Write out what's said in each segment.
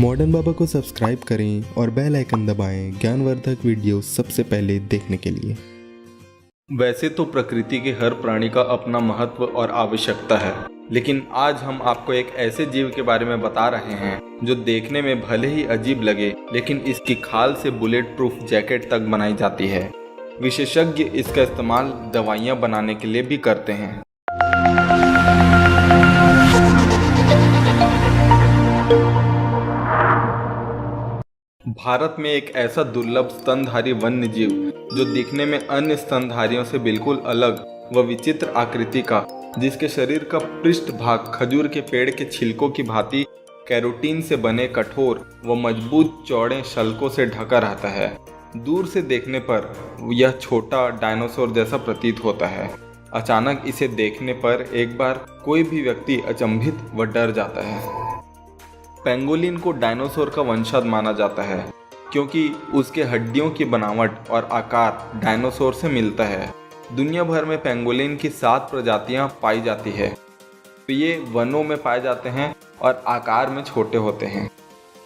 Modern बाबा को subscribe करें और बेल आइकन दबाएं ज्ञानवर्धक वीडियो सबसे पहले देखने के लिए। वैसे तो प्रकृति के हर प्राणी का अपना महत्व और आवश्यकता है, लेकिन आज हम आपको एक ऐसे जीव के बारे में बता रहे हैं जो देखने में भले ही अजीब लगे, लेकिन इसकी खाल से बुलेट प्रूफ जैकेट तक बनाई जाती है। विशेषज्ञ इसका इस्तेमाल दवाइयाँ बनाने के लिए भी करते हैं। भारत में एक ऐसा दुर्लभ स्तनधारी वन्य जीव जो दिखने में अन्य स्तनधारियों से बिल्कुल अलग व विचित्र आकृति का, जिसके शरीर का पृष्ठ भाग खजूर के पेड़ के छिलकों की भांति कैरोटीन से बने कठोर व मजबूत चौड़े शल्कों से ढका रहता है। दूर से देखने पर यह छोटा डायनासोर जैसा प्रतीत होता है। अचानक इसे देखने पर एक बार कोई भी व्यक्ति अचंभित व डर जाता है। पेंगोलिन को डायनासोर का वंशज माना जाता है क्योंकि उसके हड्डियों की बनावट और आकार डायनासोर से मिलता है। दुनिया भर में पेंगोलिन की 7 प्रजातियां पाई जाती है। तो ये वनों में पाए जाते हैं और आकार में छोटे होते हैं।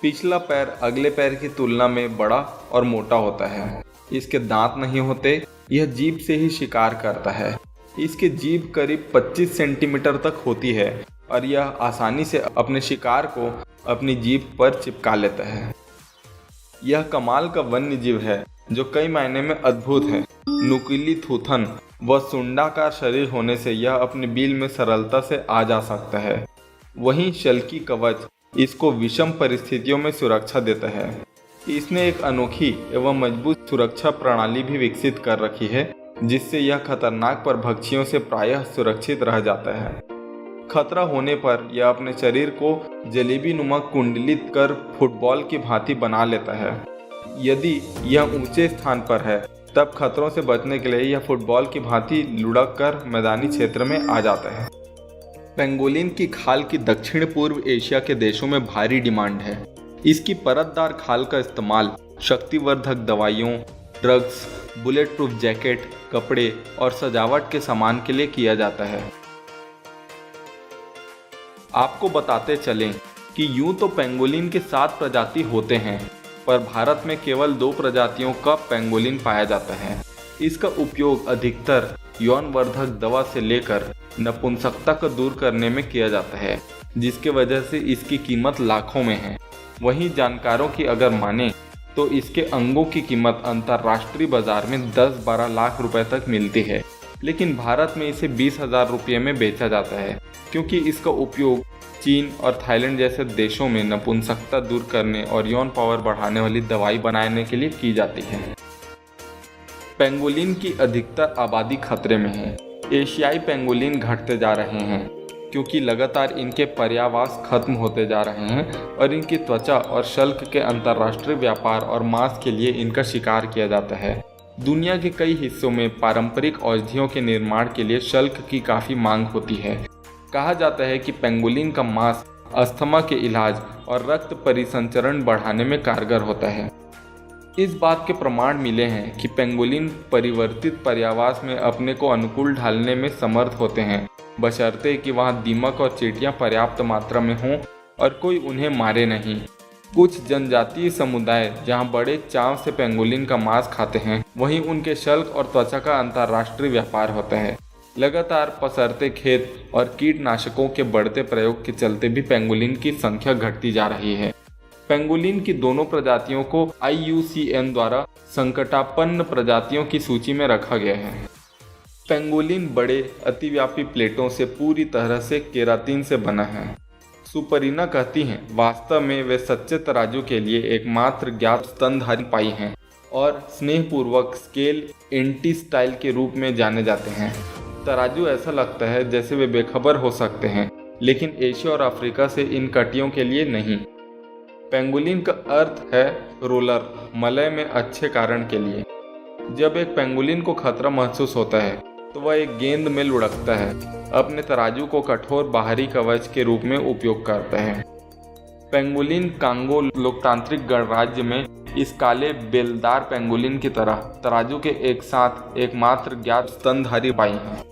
पिछला पैर अगले पैर की तुलना में बड़ा और मोटा होता है। इसके दांत नहीं होते, यह जीभ से ही शिकार करता है। इसकी जीभ करीब 25 सेंटीमीटर तक होती है और यह आसानी से अपने शिकार को अपनी जीभ पर चिपका लेता है। यह कमाल का वन्य जीव है जो कई मायने में अद्भुत है। नुकीली थूथन व सुंडाकार शरीर होने से यह अपने बिल में सरलता से आ जा सकता है। वहीं शल्की कवच इसको विषम परिस्थितियों में सुरक्षा देता है। इसने एक अनोखी एवं मजबूत सुरक्षा प्रणाली भी विकसित कर रखी है, जिससे यह खतरनाक परभक्षियों से प्रायः सुरक्षित रह जाता है। खतरा होने पर यह अपने शरीर को जलेबी नुमा कुंडलित कर फुटबॉल की भांति बना लेता है। यदि यह ऊंचे स्थान पर है तब खतरों से बचने के लिए यह फुटबॉल की भांति लुढ़क कर मैदानी क्षेत्र में आ जाता है। पेंगोलिन की खाल की दक्षिण पूर्व एशिया के देशों में भारी डिमांड है। इसकी परतदार खाल का इस्तेमाल शक्तिवर्धक दवाइयों, ड्रग्स, बुलेट प्रूफ जैकेट, कपड़े और सजावट के सामान के लिए किया जाता है। आपको बताते चलें कि यूं तो पेंगोलिन के 7 प्रजाति होते हैं, पर भारत में केवल 2 प्रजातियों का पेंगोलिन पाया जाता है। इसका उपयोग अधिकतर यौनवर्धक दवा से लेकर नपुंसकता को दूर करने में किया जाता है, जिसके वजह से इसकी कीमत लाखों में है। वहीं जानकारों की अगर माने तो इसके अंगों की कीमत अंतर्राष्ट्रीय बाजार में 10-12 लाख रुपए तक मिलती है, लेकिन भारत में इसे 20,000 रुपये में बेचा जाता है, क्योंकि इसका उपयोग चीन और थाईलैंड जैसे देशों में नपुंसकता दूर करने और यौन पावर बढ़ाने वाली दवाई बनाने के लिए की जाती है। पेंगोलिन की अधिकतर आबादी खतरे में है। एशियाई पेंगोलिन घटते जा रहे हैं क्योंकि लगातार इनके पर्यावास खत्म होते जा रहे हैं और इनकी त्वचा और शल्क के अंतर्राष्ट्रीय व्यापार और मांस के लिए इनका शिकार किया जाता है। दुनिया के कई हिस्सों में पारंपरिक औषधियों के निर्माण के लिए शल्क की काफ़ी मांग होती है। कहा जाता है कि पेंगोलिन का मांस अस्थमा के इलाज और रक्त परिसंचरण बढ़ाने में कारगर होता है। इस बात के प्रमाण मिले हैं कि पेंगोलिन परिवर्तित पर्यावास में अपने को अनुकूल ढालने में समर्थ होते हैं, बशर्ते कि वहाँ दीमक और चींटियाँ पर्याप्त मात्रा में हों और कोई उन्हें मारे नहीं। कुछ जनजातीय समुदाय जहाँ बड़े चाव से पेंगोलिन का मांस खाते हैं, वहीं उनके शल्क और त्वचा का अंतर्राष्ट्रीय व्यापार होता है। लगातार पसरते खेत और कीटनाशकों के बढ़ते प्रयोग के चलते भी पेंगोलिन की संख्या घटती जा रही है। पेंगोलिन की दोनों प्रजातियों को IUCN द्वारा संकटापन्न प्रजातियों की सूची में रखा गया है। पेंगोलिन बड़े अतिव्यापी प्लेटों से पूरी तरह से केराटिन से बना है। सुपरीना कहती हैं, वास्तव में वे सच्चे तराजू के लिए एकमात्र ज्ञात स्तनधारी पाई हैं और स्नेहपूर्वक स्केल एंटी स्टाइल के रूप में जाने जाते हैं। तराजू ऐसा लगता है जैसे वे बेखबर हो सकते हैं, लेकिन एशिया और अफ्रीका से इन कटियों के लिए नहीं। पेंगोलिन का अर्थ है रोलर, मलय में अच्छे कारण के लिए। जब एक पेंगोलिन को खतरा महसूस होता है तो वह एक गेंद में लुढ़कता है, अपने तराजू को कठोर बाहरी कवच के रूप में उपयोग करता है। पेंगोलिन कांगो लोकतांत्रिक गणराज्य में इस काले बेलदार पेंगोलिन की तरह तराजू के एक साथ एकमात्र ज्ञात स्तनधारी पाई हैं।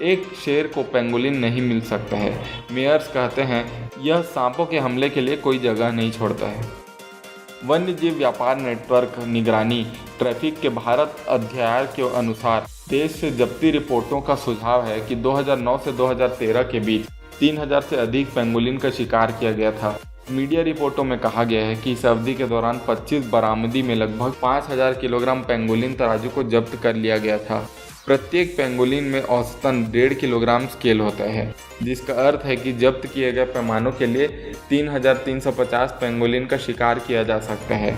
एक शेर को पेंगोलिन नहीं मिल सकता है। मेयर्स कहते हैं यह सांपों के हमले के लिए कोई जगह नहीं छोड़ता है। वन्यजीव व्यापार नेटवर्क निगरानी ट्रैफिक के भारत अध्याय के अनुसार देश से जब्ती रिपोर्टों का सुझाव है कि 2009 से 2013 के बीच 3000 से अधिक पेंगोलिन का शिकार किया गया था। मीडिया रिपोर्टों में कहा गया है कि इस अवधि के दौरान 25 बरामदी में लगभग 5000 किलोग्राम पेंगोलिन तराजू को जब्त कर लिया गया था। प्रत्येक पेंगोलिन में औसतन 1.5 किलोग्राम स्केल होता है, जिसका अर्थ है कि जब्त किए गए पैमानों के लिए 3350 पेंगोलिन का शिकार किया जा सकता है,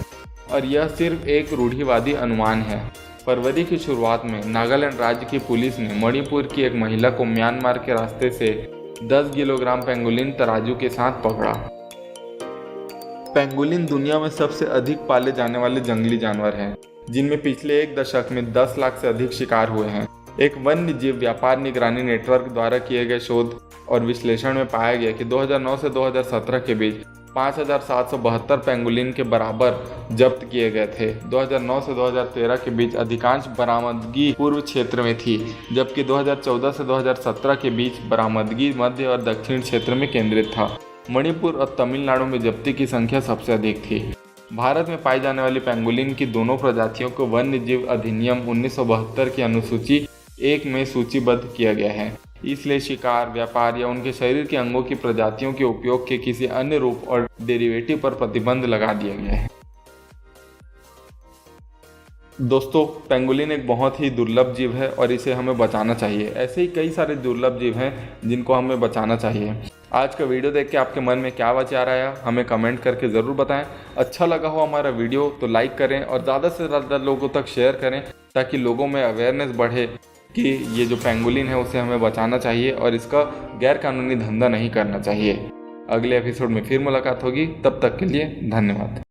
और यह सिर्फ एक रूढ़िवादी अनुमान है। फरवरी की शुरुआत में नागालैंड राज्य की पुलिस ने मणिपुर की एक महिला को म्यांमार के रास्ते से 10 किलोग्राम पेंगोलिन तराजू के साथ पकड़ा। पेंगोलिन दुनिया में सबसे अधिक पाले जाने वाले जंगली जानवर हैं, जिनमें पिछले एक दशक में 10 लाख से अधिक शिकार हुए हैं। एक वन्य जीव व्यापार निगरानी नेटवर्क द्वारा किए गए शोध और विश्लेषण में पाया गया कि 2009 से 2017 के बीच 5772 पेंगोलिन के बराबर जब्त किए गए थे। 2009 से 2013 के बीच अधिकांश बरामदगी पूर्व क्षेत्र में थी, जबकि 2014 से 2017 के बीच बरामदगी मध्य और दक्षिण क्षेत्र में केंद्रित था। मणिपुर और तमिलनाडु में जब्ती की संख्या सबसे अधिक थी। भारत में पाई जाने वाली पेंगोलिन की दोनों प्रजातियों को वन्य जीव अधिनियम 1972 की अनुसूची 1 में सूचीबद्ध किया गया है। इसलिए शिकार, व्यापार या उनके शरीर के अंगों की प्रजातियों के उपयोग के किसी अन्य रूप और डेरिवेटिव पर प्रतिबंध लगा दिया गया है। दोस्तों, पेंगोलिन एक बहुत ही दुर्लभ जीव है और इसे हमें बचाना चाहिए। ऐसे ही कई सारे दुर्लभ जीव हैं जिनको हमें बचाना चाहिए। आज का वीडियो देख के आपके मन में क्या विचार आया, हमें कमेंट करके ज़रूर बताएं। अच्छा लगा हो हमारा वीडियो तो लाइक करें और ज़्यादा से ज़्यादा लोगों तक शेयर करें, ताकि लोगों में अवेयरनेस बढ़े कि ये जो पेंगोलिन है उसे हमें बचाना चाहिए और इसका गैरकानूनी धंधा नहीं करना चाहिए। अगले एपिसोड में फिर मुलाकात होगी, तब तक के लिए धन्यवाद।